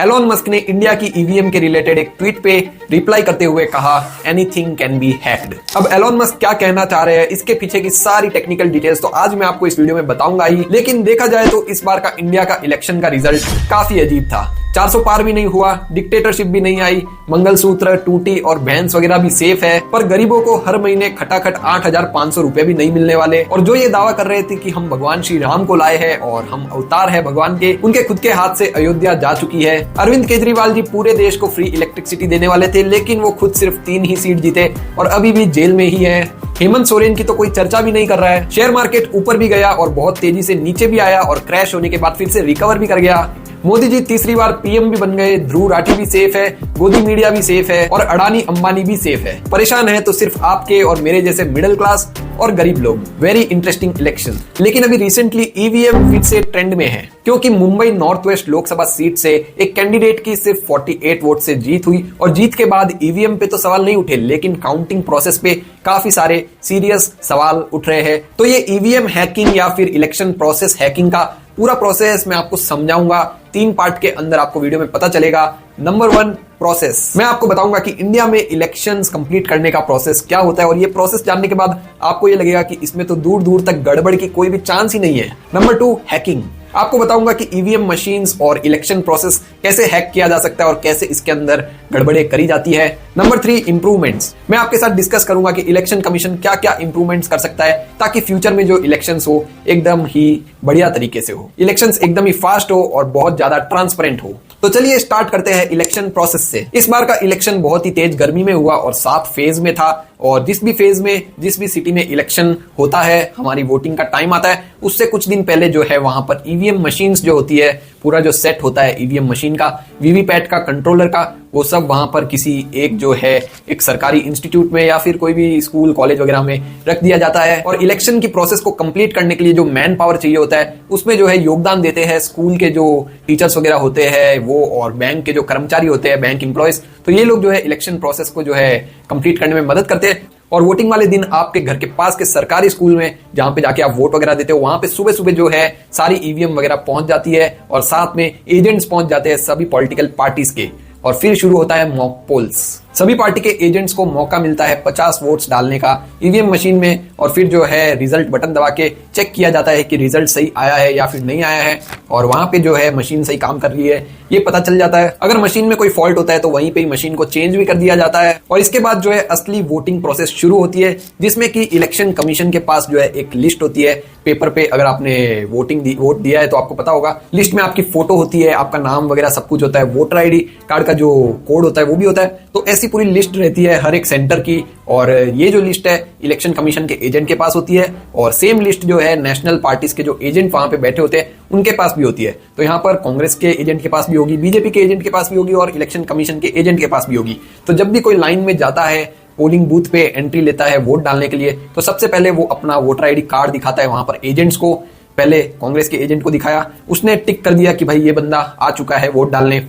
Elon Musk ने India की EVM के रिलेटेड एक ट्वीट पे रिप्लाई करते हुए कहा, एनीथिंग कैन बी हैक्ड। अब एलोन मस्क क्या कहना चाह रहे हैं, इसके पीछे की सारी टेक्निकल डिटेल्स तो आज मैं आपको इस वीडियो में बताऊंगा ही। लेकिन देखा जाए तो इस बार का इंडिया का इलेक्शन का रिजल्ट काफी अजीब था। 400 पार भी नहीं हुआ, डिक्टेटरशिप भी नहीं आई, मंगलसूत्र, टूटी और भैंस वगैरह भी सेफ है, पर गरीबों को हर महीने खटाखट 8,500 रुपए भी नहीं मिलने वाले। और जो ये दावा कर रहे थे कि हम भगवान श्री राम को लाए हैं और हम अवतार है भगवान के, उनके खुद के हाथ से अयोध्या जा चुकी है। अरविंद केजरीवाल जी पूरे देश को फ्री इलेक्ट्रिसिटी देने वाले थे, लेकिन वो खुद सिर्फ 3 ही सीट जीते और अभी भी जेल में ही है। हेमंत सोरेन की तो कोई चर्चा भी नहीं कर रहा है। शेयर मार्केट ऊपर भी गया और बहुत तेजी से नीचे भी आया और क्रैश होने के बाद फिर से रिकवर भी कर गया। मोदी जी तीसरी बार पीएम भी बन गए, ध्रुव राठी भी सेफ है, गोदी मीडिया भी सेफ है और अडानी अंबानी भी सेफ है। परेशान है तो सिर्फ आपके और मेरे जैसे मिडिल क्लास और गरीब लोग। Very interesting election. लेकिन अभी रिसेंटली ईवीएम फिर से ट्रेंड में है, क्योंकि Mumbai north west Lok Sabha seat से एक कैंडिडेट की सिर्फ 48 वोट से जीत हुई और जीत के बाद ईवीएम पे तो सवाल नहीं उठे, लेकिन काउंटिंग प्रोसेस पे काफी सारे सीरियस सवाल उठ रहे हैं। तो ये ईवीएम हैकिंग या फिर इलेक्शन प्रोसेस हैकिंग का पूरा प्रोसेस मैं आपको समझाऊंगा। 3 पार्ट के अंदर आपको वीडियो में पता चलेगा। Number 1, process. मैं आपको बताऊंगा कि इंडिया में इलेक्शंस कंप्लीट करने का प्रोसेस क्या होता है और ये प्रोसेस जानने के बाद आपको ये लगेगा कि इसमें तो दूर दूर तक गड़बड़ की कोई भी चांस ही नहीं है। Number 2, hacking. आपको बताऊंगा कि ईवीएम मशीन्स और इलेक्शन प्रोसेस कैसे हैक किया जा सकता है और कैसे इसके अंदर गड़बड़े करी जाती है। Number 3, improvements. मैं आपके साथ डिस्कस करूंगा कि इलेक्शन कमीशन क्या क्या इंप्रूवमेंट्स कर सकता है ताकि फ्यूचर में जो इलेक्शंस हो एकदम ही बढ़िया तरीके से हो, इलेक्शंस एकदम ही फास्ट हो और बहुत ज्यादा ट्रांसपेरेंट हो। तो चलिए स्टार्ट करते हैं इलेक्शन प्रोसेस से। इस बार का इलेक्शन बहुत ही तेज गर्मी में हुआ और 7 फेज में था और जिस भी फेज में जिस भी सिटी में इलेक्शन होता है, हमारी वोटिंग का टाइम आता है, उससे कुछ दिन पहले जो है वहां पर ईवीएम मशीन्स जो होती है, पूरा जो सेट होता है ईवीएम मशीन का, वीवीपैट का, कंट्रोलर का, वो सब वहां पर किसी एक जो है एक सरकारी इंस्टीट्यूट में या फिर कोई भी स्कूल कॉलेज वगैरह में रख दिया जाता है। और इलेक्शन की प्रोसेस को कंप्लीट करने के लिए जो मैन पावर चाहिए होता है उसमें जो है योगदान देते हैं स्कूल के जो टीचर्स वगैरह होते हैं वो, और बैंक के जो कर्मचारी होते हैं, बैंक एम्प्लॉयज। तो ये लोग जो है इलेक्शन प्रोसेस को जो है कंप्लीट करने में मदद करते हैं। और वोटिंग वाले दिन आपके घर के पास के सरकारी स्कूल में जहां पे जाके आप वोट वगैरह देते हो, वहां पे सुबह सुबह जो है सारी ईवीएम वगैरह पहुंच जाती है और साथ में एजेंट्स पहुंच जाते हैं सभी पॉलिटिकल पार्टीज के, और फिर शुरू होता है मॉक पोल्स। सभी पार्टी के एजेंट्स को मौका मिलता है 50 वोट्स डालने का ईवीएम मशीन में, और फिर जो है रिजल्ट बटन दबा के चेक किया जाता है कि रिजल्ट सही आया है या फिर नहीं आया है, और वहां पे जो है मशीन सही काम कर रही है ये पता चल जाता है। अगर मशीन में कोई फॉल्ट होता है तो वहीं पे ही मशीन को चेंज भी कर दिया जाता है। और इसके बाद जो है असली वोटिंग प्रोसेस शुरू होती है, जिसमें कि इलेक्शन कमीशन के पास जो है एक लिस्ट होती है पेपर पे। अगर आपने वोट दिया है तो आपको पता होगा, लिस्ट में आपकी फोटो होती है, आपका नाम वगैरह सब कुछ होता है, वोटर आईडी कार्ड का जो कोड होता है वो भी होता है। तो ऐसी पूरी लिस्ट रहती है हर एक सेंटर की, और ये जो लिस्ट है इलेक्शन कमीशन के एजेंट के पास होती है, और सेम लिस्ट जो है नेशनल पार्टीज के जो एजेंट वहां पे बैठे होते हैं उनके पास भी होती है। तो यहाँ पर कांग्रेस के एजेंट के पास भी होगी, बीजेपी के एजेंट के पास भी होगी और इलेक्शन कमीशन के एजेंट के पास भी होगी। तो जब भी कोई लाइन में जाता है, पोलिंग बूथ पे एंट्री लेता है वोट डालने के लिए, तो सबसे पहले वो अपना वोटर आईडी कार्ड दिखाता है वहां पर एजेंट्स को। पहले कांग्रेस के एजेंट को दिखाया, उसने टिक कर दिया कि भाई ये बंदा आ चुका है वोट डालने।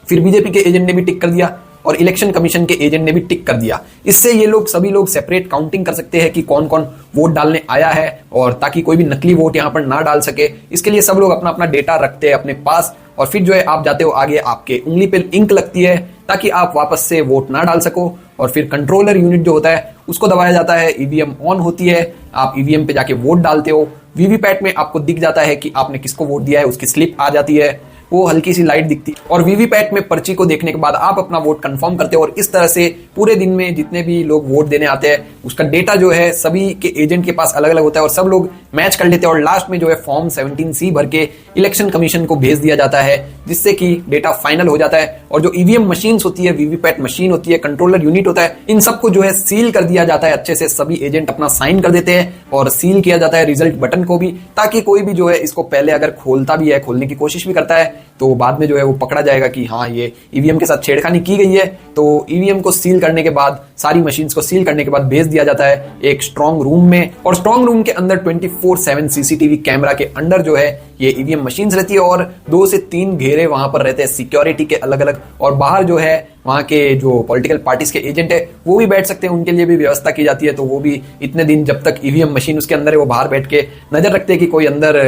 फिर बीजेपी के एजेंट ने भी टिक कर दिया और इलेक्शन कमीशन के एजेंट ने भी टिक कर दिया। इससे ये लोग सभी लोग सेपरेट काउंटिंग कर सकते हैं कि कौन कौन वोट डालने आया है, और ताकि कोई भी नकली वोट यहाँ पर ना डाल सके, इसके लिए सब लोग अपना अपना डेटा रखते हैं अपने पास। और फिर जो है आप जाते हो आगे, आपके उंगली पे इंक लगती है ताकि आप वापस से वोट ना डाल सको, और फिर कंट्रोलर यूनिट जो होता है उसको दबाया जाता है, ईवीएम ऑन होती है, आप ईवीएम पे जाके वोट डालते हो। वीवीपैट में आपको दिख जाता है कि आपने किसको वोट दिया है, उसकी स्लिप आ जाती है, वो हल्की सी लाइट दिखती है, और वीवीपैट में पर्ची को देखने के बाद आप अपना वोट कंफर्म करते हो। और इस तरह से पूरे दिन में जितने भी लोग वोट देने आते हैं उसका डेटा जो है सभी के एजेंट के पास अलग अलग होता है, और सब लोग मैच कर लेते हैं, और लास्ट में जो है फॉर्म 17C भर के इलेक्शन कमीशन को भेज दिया जाता है, जिससे कि डेटा फाइनल हो जाता है। और जो ईवीएम मशीन्स होती है, वीवीपैट मशीन होती है, कंट्रोलर यूनिट होता है, इन सबको जो है सील कर दिया जाता है अच्छे से। सभी एजेंट अपना साइन कर देते हैं और सील किया जाता है रिजल्ट बटन को भी, ताकि कोई भी जो है इसको पहले अगर खोलता भी है, खोलने की कोशिश भी करता है, तो बाद में जो है वो पकड़ा जाएगा कि हाँ ये ईवीएम के साथ छेड़खानी की गई है। तो ईवीएम को सील करने के बाद सारी मशीन्स को सील करने के बाद भेज दिया जाता है एक स्ट्रॉन्ग रूम में, और स्ट्रॉन्ग रूम के अंदर 24/7 सीसीटीवी कैमरा के अंडर जो है ये ईवीएम मशीन्स रहती है, और 2 से 3 घेरे वहां पर रहते हैं सिक्योरिटी के अलग अलग, और बाहर जो है वहां के जो पॉलिटिकल पार्टीज के एजेंट है वो भी बैठ सकते हैं, उनके लिए भी व्यवस्था की जाती है। तो वो भी इतने दिन जब तक ईवीएम मशीन उसके अंदर है वो बाहर बैठ के नजर रखते हैं कि कोई अंदर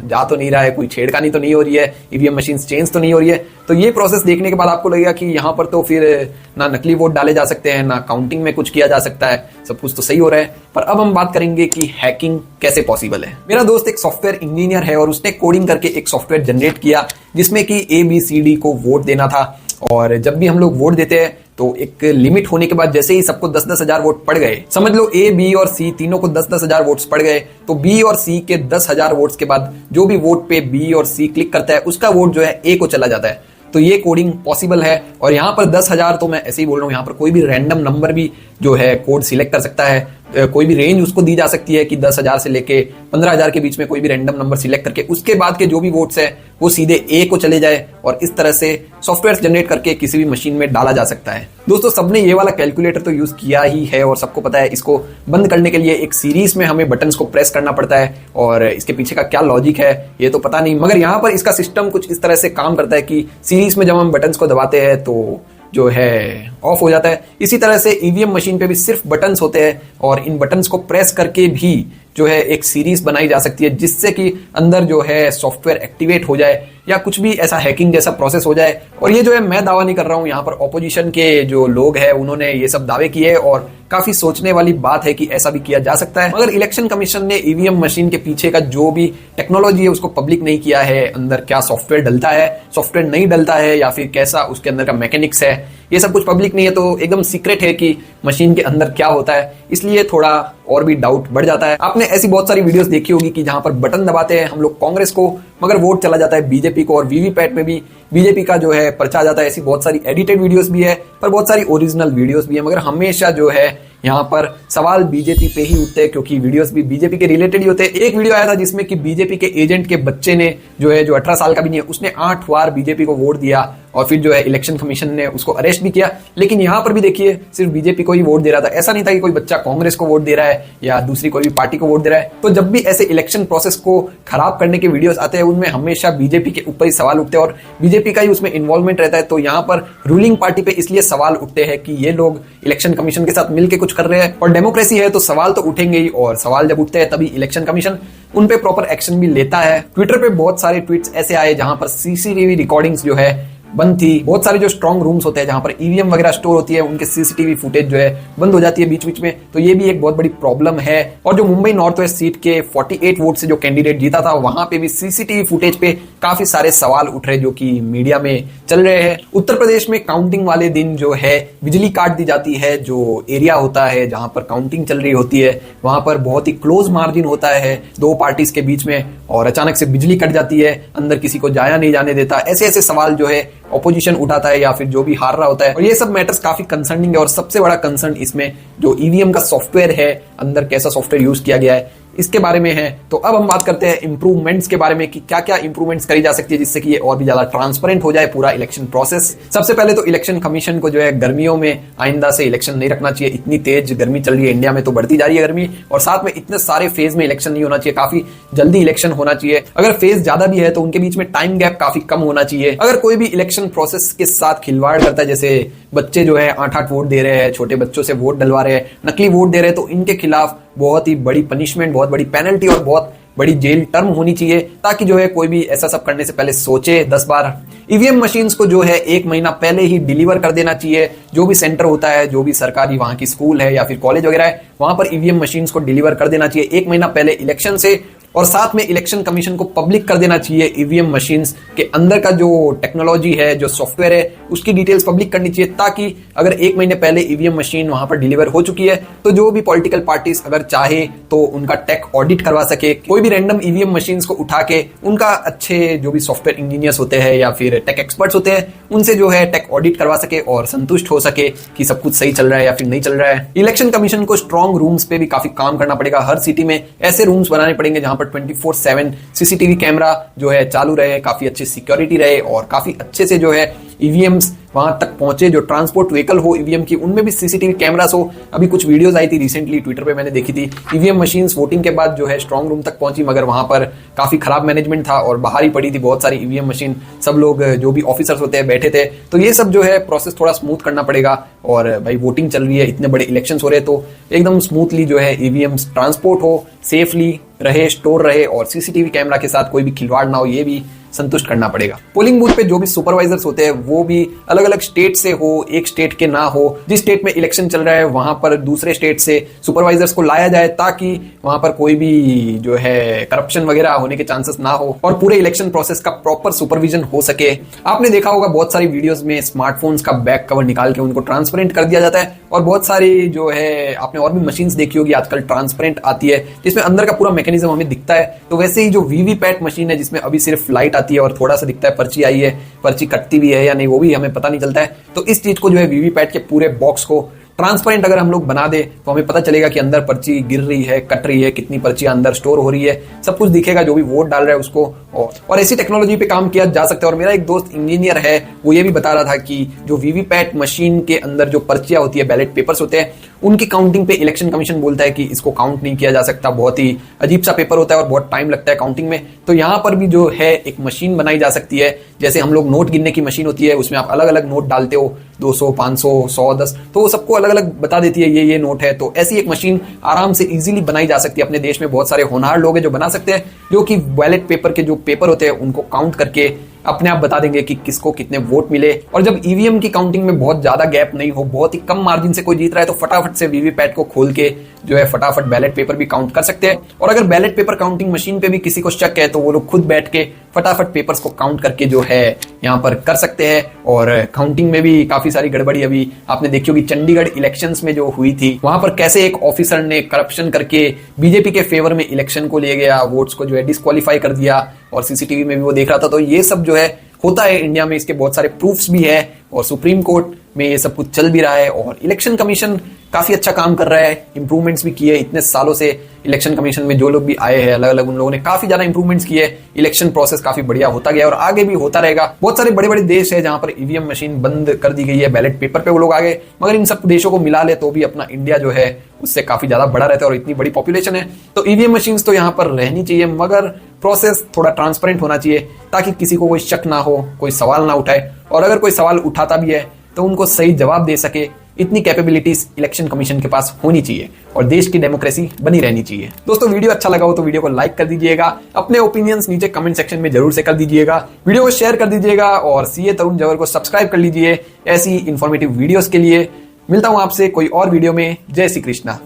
जा तो नहीं रहा है, कोई छेड़खानी तो नहीं हो रही है, ईवीएम मशीन चेंज तो नहीं हो रही है। तो ये प्रोसेस देखने के बाद आपको लगेगा कि यहाँ पर तो फिर ना नकली वोट डाले जा सकते हैं, ना काउंटिंग में कुछ किया जा सकता है, सब कुछ तो सही हो रहा है। पर अब हम बात करेंगे कि हैकिंग कैसे पॉसिबल है। मेरा दोस्त एक सॉफ्टवेयर इंजीनियर है और उसने कोडिंग करके एक सॉफ्टवेयर जनरेट किया जिसमें कि ABCD को वोट देना था, और जब भी हम लोग वोट देते हैं तो एक लिमिट होने के बाद जैसे ही सबको 10-10 हजार वोट पड़ गए, समझ लो A, B और C तीनों को 10-10 हजार वोट्स पड़ गए, तो B और C के 10 हजार वोट्स के बाद जो भी वोट पे B और C क्लिक करता है उसका वोट जो है A को चला जाता है। तो ये कोडिंग पॉसिबल है, और यहाँ पर 10 हजार तो मैं ऐसे ही बोल रहा हूँ, यहाँ पर कोई भी रैंडम नंबर भी जो है कोड सिलेक्ट कर सकता है, कोई भी रेंज उसको दी जा सकती है कि 10 हजार से लेके 15 हजार के बीच में कोई भी रैंडम नंबर सिलेक्ट करके उसके बाद के जो भी वोट्स है वो सीधे A को चले जाए, और इस तरह से सॉफ्टवेयर जनरेट करके किसी भी मशीन में डाला जा सकता है। दोस्तों सबने ये वाला कैलकुलेटर तो यूज किया ही है और सबको पता है इसको बंद करने के लिए एक सीरीज में हमें बटन्स को प्रेस करना पड़ता है, और इसके पीछे का क्या लॉजिक है ये तो पता नहीं, मगर यहाँ पर इसका सिस्टम कुछ इस तरह से काम करता है कि सीरीज में जब हम बटन्स को दबाते हैं तो जो है ऑफ हो जाता है। इसी तरह से ईवीएम मशीन पे भी सिर्फ बटन्स होते हैं, और इन बटन्स को प्रेस करके भी जो है एक सीरीज बनाई जा सकती है जिससे कि अंदर जो है सॉफ्टवेयर एक्टिवेट हो जाए या कुछ भी ऐसा हैकिंग जैसा प्रोसेस हो जाए। और ये जो है मैं दावा नहीं कर रहा हूं, यहाँ पर ऑपोजिशन के जो लोग हैं उन्होंने ये सब दावे किए, और काफी सोचने वाली बात है कि ऐसा भी किया जा सकता है। मगर इलेक्शन कमीशन ने ईवीएम मशीन के पीछे का जो भी टेक्नोलॉजी है उसको पब्लिक नहीं किया है, अंदर क्या सॉफ्टवेयर डलता है, सॉफ्टवेयर नहीं डलता है, या फिर कैसा उसके अंदर का मैकेनिक्स है, ये सब कुछ पब्लिक नहीं है। तो एकदम सीक्रेट है कि मशीन के अंदर क्या होता है, इसलिए थोड़ा और भी डाउट बढ़ जाता है। आपने ऐसी बहुत सारी वीडियोस देखी होगी कि जहां पर बटन दबाते हैं हम लोग कांग्रेस को, मगर वोट चला जाता है बीजेपी को, और वीवीपैट में भी बीजेपी का जो है पर्चा आ जाता है। ऐसी बहुत सारी एडिटेड वीडियोस भी है, पर बहुत सारी ओरिजिनल वीडियोस भी है, मगर हमेशा जो है यहाँ पर सवाल बीजेपी पे ही उठते हैं, क्योंकि वीडियोस भी बीजेपी के रिलेटेड ही होते हैं। एक वीडियो आया था जिसमें कि बीजेपी के एजेंट के बच्चे ने जो 18 साल का भी नहीं है, उसने 8 बार बीजेपी को वोट दिया, और फिर जो है इलेक्शन कमीशन ने उसको अरेस्ट भी किया। लेकिन यहाँ पर भी देखिए सिर्फ बीजेपी को ही वोट दे रहा था, ऐसा नहीं था कि कोई बच्चा कांग्रेस को वोट दे रहा है या दूसरी कोई भी पार्टी को वोट दे रहा है। तो जब भी ऐसे इलेक्शन प्रोसेस को खराब करने के वीडियोस आते हैं उनमें हमेशा बीजेपी के ऊपर ही सवाल उठते हैं, और बीजेपी का ही उसमें इन्वॉल्वमेंट रहता है। तो यहाँ पर रूलिंग पार्टी पे इसलिए सवाल उठते हैं कि ये लोग इलेक्शन कमीशन के साथ मिलकर कुछ कर रहे हैं, और डेमोक्रेसी है तो सवाल तो उठेंगे ही, और सवाल जब उठते हैं तभी इलेक्शन कमीशन उन पे प्रॉपर एक्शन भी लेता है। ट्विटर पे बहुत सारे ट्वीट्स ऐसे आए जहां पर सीसीटीवी रिकॉर्डिंग्स जो है बंद थी, बहुत सारे जो स्ट्रॉन्ग रूम्स होते हैं जहां पर ईवीएम वगैरह स्टोर होती है उनके सीसीटीवी फुटेज जो है बंद हो जाती है बीच बीच में, तो ये भी एक बहुत बड़ी प्रॉब्लम है। और जो मुंबई नॉर्थ वेस्ट सीट के 48 वोट से जो कैंडिडेट जीता था वहां पे भी सीसीटीवी फुटेज पे काफी सारे सवाल उठ रहे जो कि मीडिया में चल रहे हैं। उत्तर प्रदेश में काउंटिंग वाले दिन जो है बिजली काट दी जाती है, जो एरिया होता है जहां पर काउंटिंग चल रही होती है वहां पर बहुत ही क्लोज मार्जिन होता है दो पार्टीज के बीच में, और अचानक से बिजली कट जाती है, अंदर किसी को जाया नहीं जाने देता, ऐसे ऐसे सवाल जो है ऑपोजिशन उठाता है या फिर जो भी हार रहा होता है। और ये सब मैटर्स काफी कंसर्निंग है, और सबसे बड़ा कंसर्न इसमें जो ईवीएम का सॉफ्टवेयर है, अंदर कैसा सॉफ्टवेयर यूज किया गया है, इसके बारे में है। तो अब हम बात करते हैं इंप्रूवमेंट्स के बारे में कि क्या क्या इंप्रूवमेंट्स करी जा सकती है जिससे कि ये और भी ज्यादा ट्रांसपेरेंट हो जाए पूरा इलेक्शन प्रोसेस। सबसे पहले तो इलेक्शन कमीशन को जो है गर्मियों में आइंदा से इलेक्शन नहीं रखना चाहिए, इतनी तेज गर्मी चल रही है इंडिया में, तो बढ़ती जा रही है गर्मी, और साथ में इतने सारे फेज में इलेक्शन नहीं होना चाहिए, काफी जल्दी इलेक्शन होना चाहिए। अगर फेज ज्यादा भी है तो उनके बीच में टाइम गैप काफी कम होना चाहिए। अगर कोई भी इलेक्शन प्रोसेस के साथ खिलवाड़ करता है, जैसे बच्चे जो है 8-8 वोट दे रहे हैं, छोटे बच्चों से वोट डलवा रहे हैं, नकली वोट दे रहे हैं, तो इनके खिलाफ बहुत ही बड़ी पनिशमेंट, बहुत बड़ी पेनल्टी और बहुत बड़ी जेल टर्म होनी चाहिए, ताकि जो है कोई भी ऐसा सब करने से पहले सोचे 10 बार। ईवीएम मशीन्स को जो है 1 महीना पहले ही डिलीवर कर देना चाहिए, जो भी सेंटर होता है, जो भी सरकारी वहां की स्कूल है या फिर कॉलेज वगैरह है, वहां पर ईवीएम मशीन्स को डिलीवर कर देना चाहिए 1 महीना पहले इलेक्शन से। और साथ में इलेक्शन कमीशन को पब्लिक कर देना चाहिए ईवीएम मशीन्स के अंदर का जो टेक्नोलॉजी है, जो सॉफ्टवेयर है, उसकी डिटेल्स पब्लिक करनी चाहिए, ताकि अगर 1 महीने पहले ईवीएम मशीन वहां पर डिलीवर हो चुकी है तो जो भी पॉलिटिकल पार्टीज अगर चाहे तो उनका टेक ऑडिट करवा सके। कोई भी रैंडम ईवीएम मशीन्स को उठा के उनका अच्छे जो भी सॉफ्टवेयर इंजीनियर्स होते हैं या फिर टेक एक्सपर्ट्स होते हैं उनसे जो है टेक ऑडिट करवा सके और संतुष्ट हो सके कि सब कुछ सही चल रहा है या फिर नहीं चल रहा है। इलेक्शन कमीशन को स्ट्रॉन्ग रूम्स पे भी काफी काम करना पड़ेगा। हर सिटी में ऐसे रूम्स बनाने पड़ेंगे जहां पर 24/7 सीसीटीवी कैमरा जो है चालू रहे, काफी अच्छी सिक्योरिटी रहे और काफी अच्छे से जो है ईवीएम्स वहां तक पहुंचे, जो ट्रांसपोर्ट व्हीकल हो ईवीएम की उनमें भी सीसीटीवी कैमरास हो। अभी कुछ वीडियोस आई थी रिसेंटली ट्विटर पे मैंने देखी थी, ईवीएम मशीन्स वोटिंग के बाद जो है स्ट्रांग रूम तक पहुंची, मगर वहां पर काफी खराब मैनेजमेंट था और बाहर ही पड़ी थी बहुत सारी ईवीएम मशीन। सब लोग जो भी ऑफिसर्स होते हैं बैठे थे। तो ये सब जो है प्रोसेस थोड़ा स्मूथ करना पड़ेगा। और भाई वोटिंग चल रही है, इतने बड़े इलेक्शन हो रहे हैं, तो एकदम स्मूथली जो है ईवीएम ट्रांसपोर्ट हो, सेफली रहे, स्टोर रहे और सीसीटीवी कैमरा के साथ कोई भी खिलवाड़ ना हो, ये भी संतुष्ट करना पड़ेगा। पोलिंग बूथ पे जो भी सुपरवाइजर्स होते हैं वो भी अलग अलग स्टेट से हो, एक स्टेट के ना हो। जिस स्टेट में इलेक्शन चल रहा है वहां पर दूसरे स्टेट से सुपरवाइजर्स को लाया जाए ताकि वहां पर कोई भी जो है करप्शन वगैरह होने के चांसेस ना हो और पूरे इलेक्शन प्रोसेस का प्रॉपर सुपरविजन हो सके। आपने देखा होगा बहुत सारी वीडियोस में स्मार्टफोन्स का बैक कवर निकाल के उनको ट्रांसपेरेंट कर दिया जाता है और बहुत सारी जो है आपने और भी मशीन्स देखी होगी आजकल ट्रांसपेरेंट आती है जिसमें अंदर का पूरा मैकेनिज्म हमें दिखता है। तो वैसे ही जो वीवीपैट मशीन है जिसमें अभी सिर्फ लाइट आती है और थोड़ा सा दिखता है पर्ची आई है, पर्ची कटती भी है या नहीं वो भी हमें पता नहीं चलता है। तो इस चीज को जो है वीवीपैट के पूरे बॉक्स को ट्रांसपेरेंट अगर हम लोग बना दे तो हमें पता चलेगा कि अंदर पर्ची गिर रही है, कट रही है, कितनी पर्चियां अंदर स्टोर हो रही है, सब कुछ दिखेगा जो भी वोट डाल रहा है उसको। और ऐसी टेक्नोलॉजी पे काम किया जा सकता है। और मेरा एक दोस्त इंजीनियर है, वो ये भी बता रहा था कि जो वीवीपैट मशीन के अंदर जो पर्चियां होती है, बैलेट पेपर्स होते हैं, उनकी काउंटिंग पे इलेक्शन कमीशन बोलता है कि इसको काउंट नहीं किया जा सकता, बहुत ही अजीब सा पेपर होता है और बहुत टाइम लगता है काउंटिंग में। तो यहाँ पर भी जो है एक मशीन बनाई जा सकती है, जैसे हम लोग नोट गिनने की मशीन होती है, उसमें आप अलग अलग नोट डालते हो, 200, 500, 100, 10, तो वो सबको अलग अलग बता देती है ये नोट है। तो ऐसी एक मशीन आराम से इजीली बनाई जा सकती है। अपने देश में बहुत सारे होनहार लोग हैं जो बना सकते हैं, जो कि बैलेट पेपर के जो पेपर होते हैं उनको काउंट करके अपने आप बता देंगे कि किसको कितने वोट मिले। और जब ईवीएम की काउंटिंग में बहुत ज्यादा गैप नहीं हो, बहुत ही कम मार्जिन से कोई जीत रहा है, तो फटाफट से वीवीपैट को खोल के जो है फटाफट बैलेट पेपर भी काउंट कर सकते हैं। और अगर बैलेट पेपर काउंटिंग मशीन पे भी किसी को शक है तो वो लोग खुद बैठ के फटाफट पेपर्स को काउंट करके जो है यहाँ पर कर सकते हैं। और काउंटिंग में भी काफी सारी गड़बड़ी अभी आपने देखी होगी, चंडीगढ़ इलेक्शंस में जो हुई थी, वहां पर कैसे एक ऑफिसर ने करप्शन करके बीजेपी के फेवर में इलेक्शन को ले गया, वोट्स को जो है डिस्क्वालीफाई कर दिया और सीसीटीवी में भी वो देख रहा था। तो ये सब जो है होता है इंडिया में, इसके बहुत सारे प्रूफ्स भी है और सुप्रीम कोर्ट में ये सब कुछ चल भी रहा है। और इलेक्शन कमीशन काफी अच्छा काम कर रहा है, इंप्रूवमेंट्स भी किए इतने सालों से। इलेक्शन कमीशन में जो लोग भी आए हैं अलग अलग, उन लोगों ने काफी ज्यादा इंप्रूवमेंट्स किए। इलेक्शन प्रोसेस काफी बढ़िया होता गया और आगे भी होता रहेगा। बहुत सारे बड़े बड़े देश है जहां पर ईवीएम मशीन बंद कर दी गई है, बैलेट पेपर पे वो लोग आगे, मगर इन सब देशों को मिला ले तो भी अपना इंडिया जो है उससे काफी ज्यादा बड़ा रहता है और इतनी बड़ी पॉपुलेशन है। तो ईवीएम मशीन तो यहाँ पर रहनी चाहिए, मगर प्रोसेस थोड़ा ट्रांसपेरेंट होना चाहिए ताकि किसी को कोई शक ना हो, कोई सवाल ना उठाए, और अगर कोई सवाल उठाता भी है तो उनको सही जवाब दे सके। इतनी कैपेबिलिटीज इलेक्शन कमीशन के पास होनी चाहिए और देश की डेमोक्रेसी बनी रहनी चाहिए। दोस्तों वीडियो अच्छा लगा हो तो वीडियो को लाइक कर दीजिएगा, अपने ओपिनियंस नीचे कमेंट सेक्शन में जरूर से कर दीजिएगा, वीडियो को शेयर कर दीजिएगा और सीए तरुण जवर को सब्सक्राइब कर लीजिए ऐसी इंफॉर्मेटिव वीडियोस के लिए। मिलता हूं आपसे कोई और वीडियो में। जय श्री कृष्णा।